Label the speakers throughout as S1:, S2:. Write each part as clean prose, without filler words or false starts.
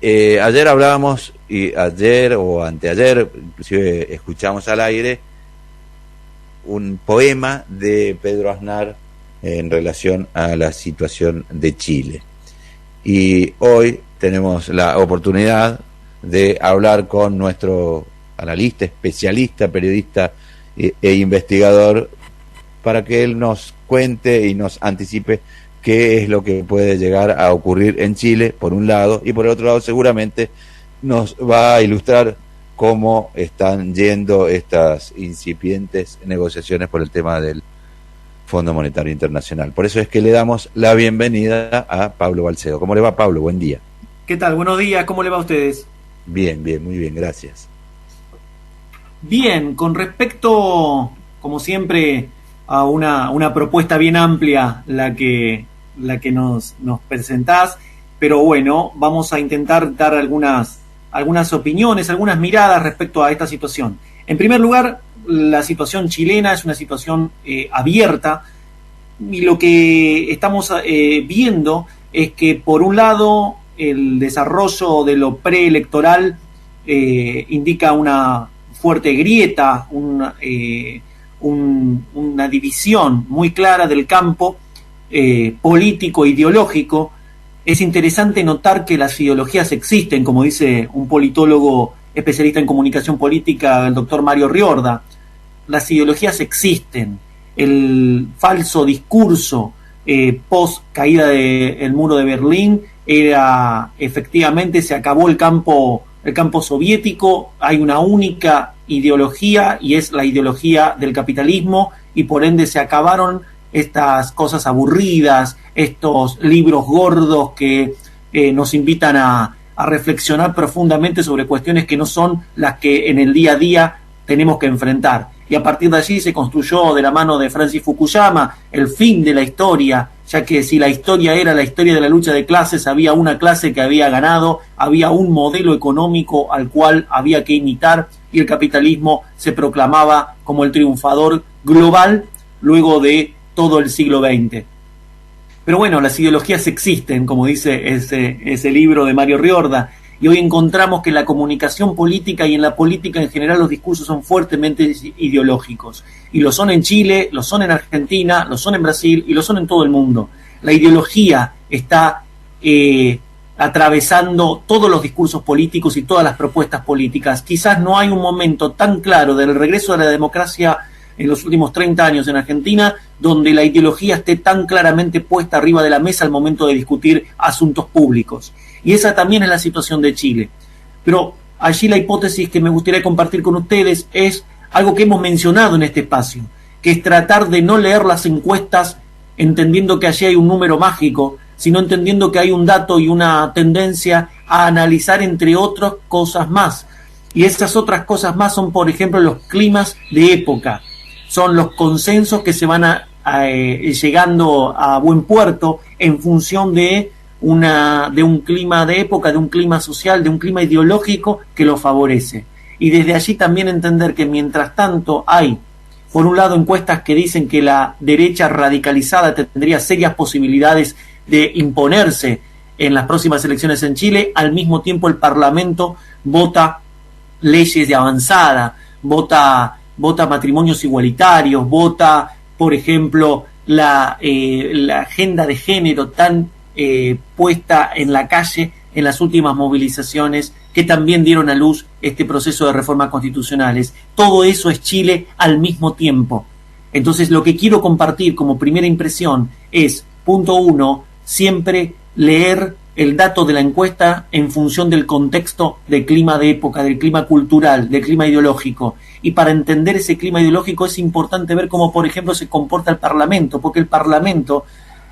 S1: Ayer hablábamos, y ayer o anteayer, inclusive escuchamos al aire, un poema de Pedro Aznar en relación a la situación de Chile. Y hoy tenemos la oportunidad de hablar con nuestro analista, especialista, periodista e investigador, para que él nos cuente y nos anticipe qué es lo que puede llegar a ocurrir en Chile, por un lado, y por el otro lado seguramente nos va a ilustrar cómo están yendo estas incipientes negociaciones por el tema del Fondo Monetario Internacional. Por eso es que le damos la bienvenida a Pablo Balsedo. ¿Cómo le va, Pablo? Buen día.
S2: ¿Qué tal? Buenos días, ¿cómo le va a ustedes?
S1: Bien, bien, muy bien, gracias.
S2: Bien, con respecto, como siempre, a una propuesta bien amplia la que nos presentás, pero bueno, vamos a intentar dar algunas opiniones, algunas miradas respecto a esta situación. En primer lugar, la situación chilena es una situación abierta, y lo que estamos viendo es que, por un lado, el desarrollo de lo preelectoral indica una fuerte grieta, una división muy clara del campo político ideológico. Es interesante notar que las ideologías existen, como dice un politólogo especialista en comunicación política, el doctor Mario Riorda. Las ideologías existen. El falso discurso post caída del muro de Berlín era, efectivamente, se acabó el campo soviético, hay una única ideología y es la ideología del capitalismo, y por ende se acabaron estas cosas aburridas, estos libros gordos que nos invitan a reflexionar profundamente sobre cuestiones que no son las que en el día a día tenemos que enfrentar. Y a partir de allí se construyó, de la mano de Francis Fukuyama, el fin de la historia, ya que si la historia era la historia de la lucha de clases, había una clase que había ganado, había un modelo económico al cual había que imitar, y el capitalismo se proclamaba como el triunfador global luego de todo el siglo XX. Pero bueno, las ideologías existen, como dice ese libro de Mario Riorda, y hoy encontramos que en la comunicación política y en la política en general los discursos son fuertemente ideológicos. Y lo son en Chile, lo son en Argentina, lo son en Brasil y lo son en todo el mundo. La ideología está atravesando todos los discursos políticos y todas las propuestas políticas. Quizás no hay un momento tan claro del regreso de la democracia en los últimos 30 años en Argentina donde la ideología esté tan claramente puesta arriba de la mesa al momento de discutir asuntos públicos. Y esa también es la situación de Chile. Pero allí la hipótesis que me gustaría compartir con ustedes es algo que hemos mencionado en este espacio, que es tratar de no leer las encuestas entendiendo que allí hay un número mágico, sino entendiendo que hay un dato y una tendencia a analizar, entre otras cosas más. Y esas otras cosas más son, por ejemplo, los climas de época. Son los consensos que se van llegando a buen puerto en función de un clima de época, de un clima social, de un clima ideológico que lo favorece. Y desde allí también entender que mientras tanto hay, por un lado, encuestas que dicen que la derecha radicalizada tendría serias posibilidades de imponerse en las próximas elecciones en Chile, al mismo tiempo el Parlamento vota leyes de avanzada, vota matrimonios igualitarios, vota, por ejemplo, la agenda de género tan puesta en la calle en las últimas movilizaciones que también dieron a luz este proceso de reformas constitucionales. Todo eso es Chile al mismo tiempo. Entonces, lo que quiero compartir como primera impresión es, punto 1, siempre leer el dato de la encuesta en función del contexto del clima de época, del clima cultural, del clima ideológico. Y para entender ese clima ideológico es importante ver cómo, por ejemplo, se comporta el Parlamento, porque el Parlamento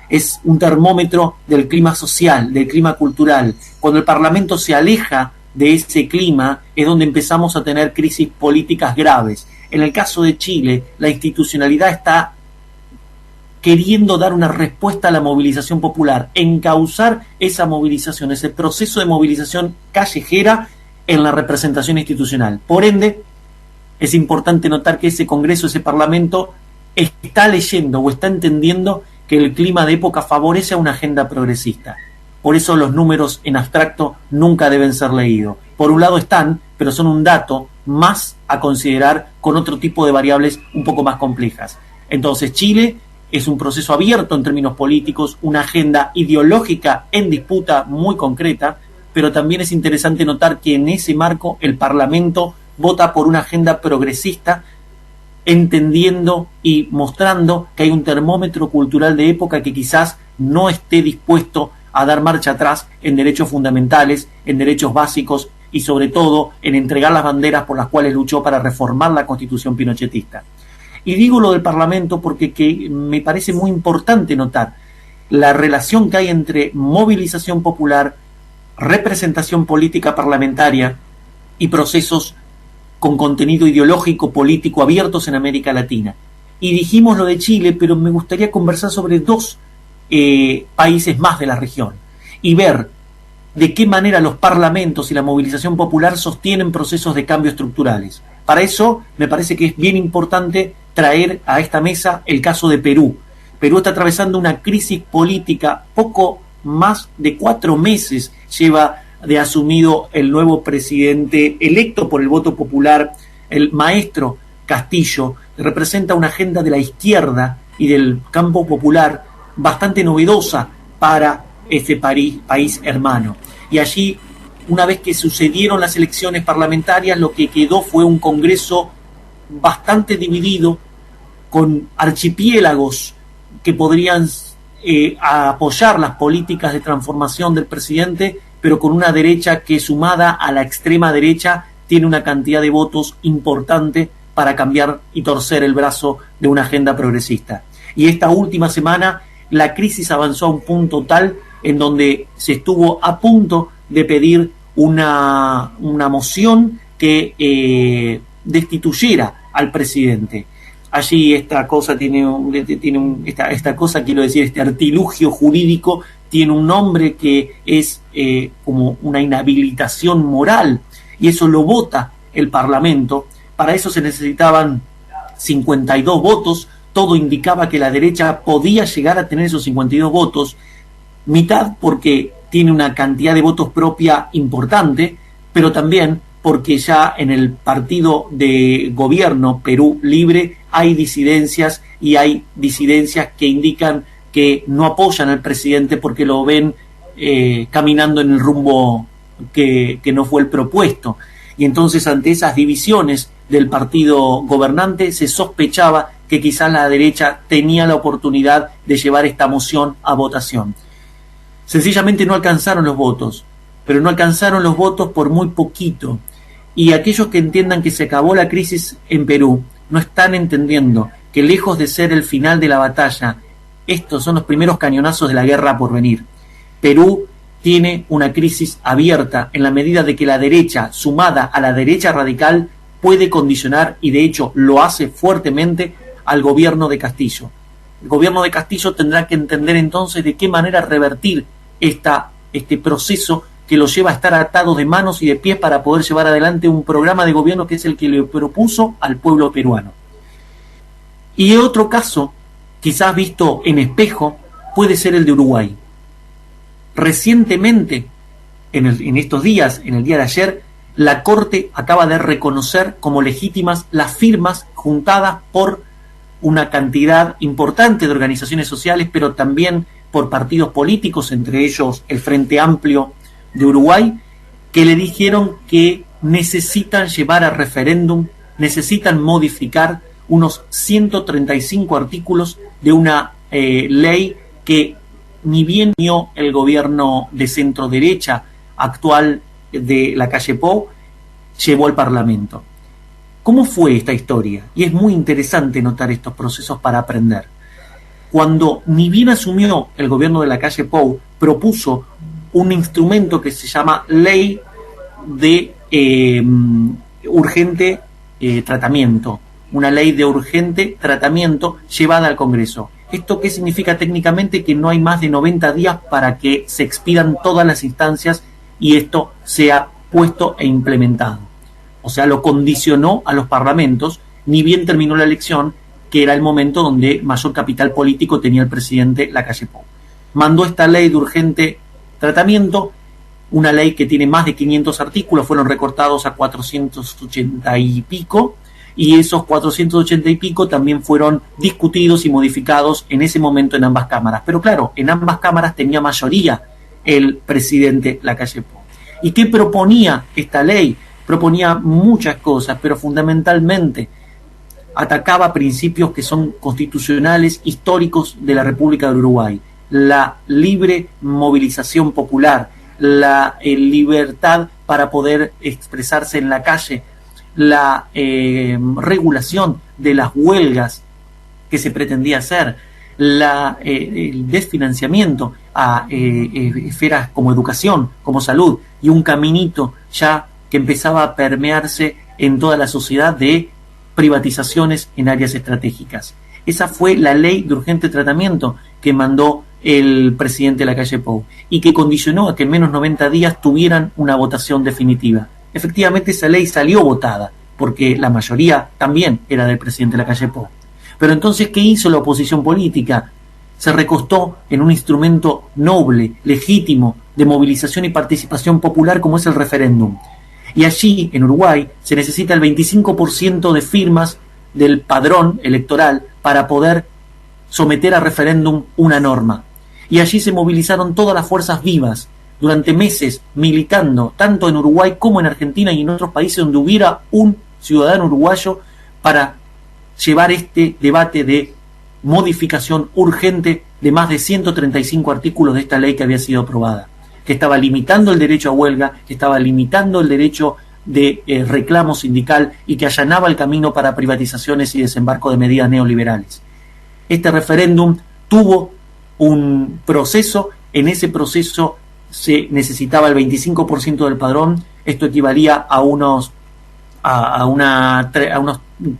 S2: es un termómetro del clima social, del clima cultural. Cuando el Parlamento se aleja de ese clima es donde empezamos a tener crisis políticas graves. En el caso de Chile, la institucionalidad está queriendo dar una respuesta a la movilización popular, encauzar esa movilización, ese proceso de movilización callejera en la representación institucional. Por ende, es importante notar que ese Congreso, ese Parlamento, está leyendo o está entendiendo que el clima de época favorece a una agenda progresista. Por eso los números en abstracto nunca deben ser leídos. Por un lado están, pero son un dato más a considerar con otro tipo de variables un poco más complejas. Entonces Chile es un proceso abierto en términos políticos, una agenda ideológica en disputa muy concreta, pero también es interesante notar que en ese marco el Parlamento vota por una agenda progresista, entendiendo y mostrando que hay un termómetro cultural de época que quizás no esté dispuesto a dar marcha atrás en derechos fundamentales, en derechos básicos y sobre todo en entregar las banderas por las cuales luchó para reformar la Constitución pinochetista. Y digo lo del Parlamento porque me parece muy importante notar la relación que hay entre movilización popular, representación política parlamentaria y procesos con contenido ideológico, político, abiertos en América Latina. Y dijimos lo de Chile, pero me gustaría conversar sobre dos países más de la región y ver de qué manera los parlamentos y la movilización popular sostienen procesos de cambio estructurales. Para eso me parece que es bien importante traer a esta mesa el caso de Perú. Perú está atravesando una crisis política, poco más de 4 meses lleva de asumido el nuevo presidente electo por el voto popular, el maestro Castillo, que representa una agenda de la izquierda y del campo popular bastante novedosa para este país hermano. Y allí, una vez que sucedieron las elecciones parlamentarias, lo que quedó fue un Congreso bastante dividido, con archipiélagos que podrían apoyar las políticas de transformación del presidente, pero con una derecha que, sumada a la extrema derecha, tiene una cantidad de votos importante para cambiar y torcer el brazo de una agenda progresista. Y esta última semana la crisis avanzó a un punto tal en donde se estuvo a punto de pedir una moción que destituyera al presidente. Allí esta cosa este artilugio jurídico tiene un nombre que es como una inhabilitación moral, y eso lo vota el Parlamento. Para eso se necesitaban 52 votos, todo indicaba que la derecha podía llegar a tener esos 52 votos, mitad porque tiene una cantidad de votos propia importante, pero también porque ya en el partido de gobierno Perú Libre hay disidencias, y hay disidencias que indican que no apoyan al presidente porque lo ven caminando en el rumbo que no fue el propuesto. Y entonces, ante esas divisiones del partido gobernante, se sospechaba que quizás la derecha tenía la oportunidad de llevar esta moción a votación. Sencillamente no alcanzaron los votos, pero no alcanzaron los votos por muy poquito. Y aquellos que entiendan que se acabó la crisis en Perú no están entendiendo que, lejos de ser el final de la batalla, estos son los primeros cañonazos de la guerra por venir. Perú tiene una crisis abierta en la medida de que la derecha, sumada a la derecha radical, puede condicionar, y de hecho lo hace fuertemente, al gobierno de Castillo. El gobierno de Castillo tendrá que entender entonces de qué manera revertir este proceso que lo lleva a estar atado de manos y de pies para poder llevar adelante un programa de gobierno que es el que le propuso al pueblo peruano. Y otro caso, quizás visto en espejo, puede ser el de Uruguay. Recientemente, en estos días, en el día de ayer, la Corte acaba de reconocer como legítimas las firmas juntadas por una cantidad importante de organizaciones sociales, pero también por partidos políticos, entre ellos el Frente Amplio de Uruguay, que le dijeron que necesitan llevar a referéndum, necesitan modificar unos 135 artículos de una ley que ni bien dio el gobierno de centro derecha actual de Lacalle Pou, llevó al Parlamento. ¿Cómo fue esta historia? Y es muy interesante notar estos procesos para aprender. Cuando ni bien asumió el gobierno de Lacalle Pou, propuso un instrumento que se llama Ley de Urgente Tratamiento, una ley de urgente tratamiento llevada al Congreso. ¿Esto qué significa técnicamente? Que no hay más de 90 días para que se expidan todas las instancias y esto sea puesto e implementado. O sea, lo condicionó a los parlamentos, ni bien terminó la elección, que era el momento donde mayor capital político tenía el presidente Lacalle Pou. Mandó esta ley de urgente tratamiento, una ley que tiene más de 500 artículos, fueron recortados a 480 y pico, y esos 480 y pico también fueron discutidos y modificados en ese momento en ambas cámaras. Pero claro, en ambas cámaras tenía mayoría el presidente Lacalle Pou. ¿Y qué proponía esta ley? Proponía muchas cosas, pero fundamentalmente atacaba principios que son constitucionales, históricos de la República del Uruguay. La libre movilización popular, la libertad para poder expresarse en la calle, la regulación de las huelgas que se pretendía hacer, el desfinanciamiento a esferas como educación, como salud, y un caminito ya que empezaba a permearse en toda la sociedad de privatizaciones en áreas estratégicas. Esa fue la ley de urgente tratamiento que mandó el presidente Lacalle Pou y que condicionó a que en menos 90 días tuvieran una votación definitiva. Efectivamente, esa ley salió votada porque la mayoría también era del presidente Lacalle Pou. Pero entonces, ¿qué hizo la oposición política? Se recostó en un instrumento noble, legítimo, de movilización y participación popular como es el referéndum. Y allí, en Uruguay, se necesita el 25% de firmas del padrón electoral para poder someter a referéndum una norma. Y allí se movilizaron todas las fuerzas vivas, durante meses, militando, tanto en Uruguay como en Argentina y en otros países donde hubiera un ciudadano uruguayo, para llevar este debate de modificación urgente de más de 135 artículos de esta ley que había sido aprobada, que estaba limitando el derecho a huelga, que estaba limitando el derecho de reclamo sindical y que allanaba el camino para privatizaciones y desembarco de medidas neoliberales. Este referéndum tuvo un proceso, en ese proceso se necesitaba el 25% del padrón, esto equivalía a unos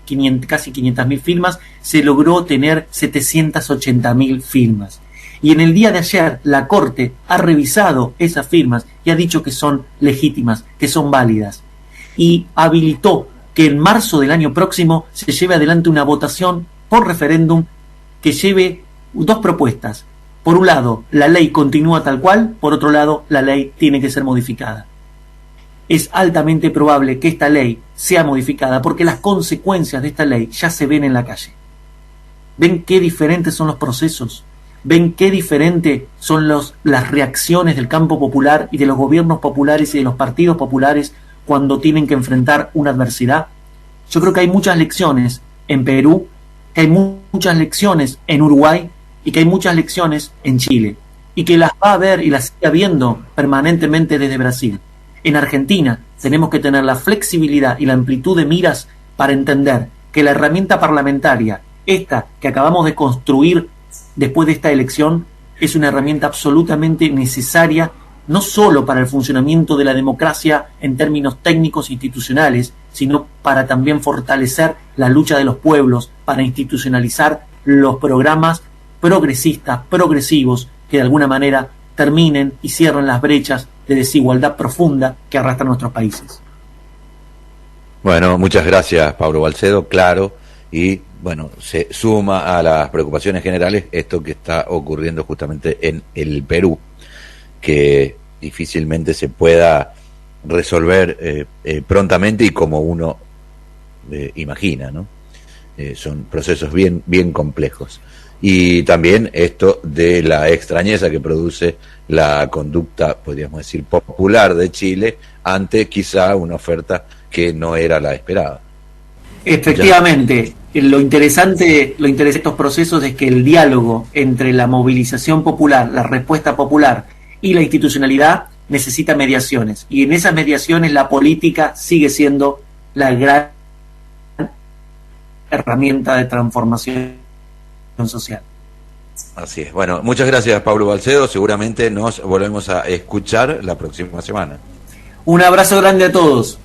S2: 500, casi 500.000 firmas, se logró tener 780.000 firmas. Y en el día de ayer la Corte ha revisado esas firmas y ha dicho que son legítimas, que son válidas. Y habilitó que en marzo del año próximo se lleve adelante una votación por referéndum que lleve dos propuestas. Por un lado, la ley continúa tal cual, por otro lado, la ley tiene que ser modificada. Es altamente probable que esta ley sea modificada porque las consecuencias de esta ley ya se ven en la calle. ¿Ven qué diferentes son los procesos? ¿Ven qué diferentes son las reacciones del campo popular y de los gobiernos populares y de los partidos populares cuando tienen que enfrentar una adversidad? Yo creo que hay muchas lecciones en Perú, que hay muchas lecciones en Uruguay y que hay muchas lecciones en Chile y que las va a ver y las sigue viendo permanentemente desde Brasil. En Argentina tenemos que tener la flexibilidad y la amplitud de miras para entender que la herramienta parlamentaria, esta que acabamos de construir después de esta elección, es una herramienta absolutamente necesaria, no solo para el funcionamiento de la democracia en términos técnicos e institucionales, sino para también fortalecer la lucha de los pueblos, para institucionalizar los programas progresistas, progresivos, que de alguna manera terminen y cierren las brechas de desigualdad profunda que arrastran nuestros países.
S1: Bueno, muchas gracias, Pablo Balcedo, claro, y bueno, se suma a las preocupaciones generales esto que está ocurriendo justamente en el Perú, que difícilmente se pueda resolver prontamente y como uno imagina, ¿no? Son procesos bien complejos. Y también esto de la extrañeza que produce la conducta, podríamos decir, popular de Chile ante quizá una oferta que no era la esperada.
S2: Efectivamente, lo interesante de estos procesos es que el diálogo entre la movilización popular, la respuesta popular y la institucionalidad necesita mediaciones, y en esas mediaciones la política sigue siendo la gran herramienta de transformación social.
S1: Así es. Bueno, muchas gracias, Pablo Balcedo. Seguramente nos volvemos a escuchar la próxima semana.
S2: Un abrazo grande a todos.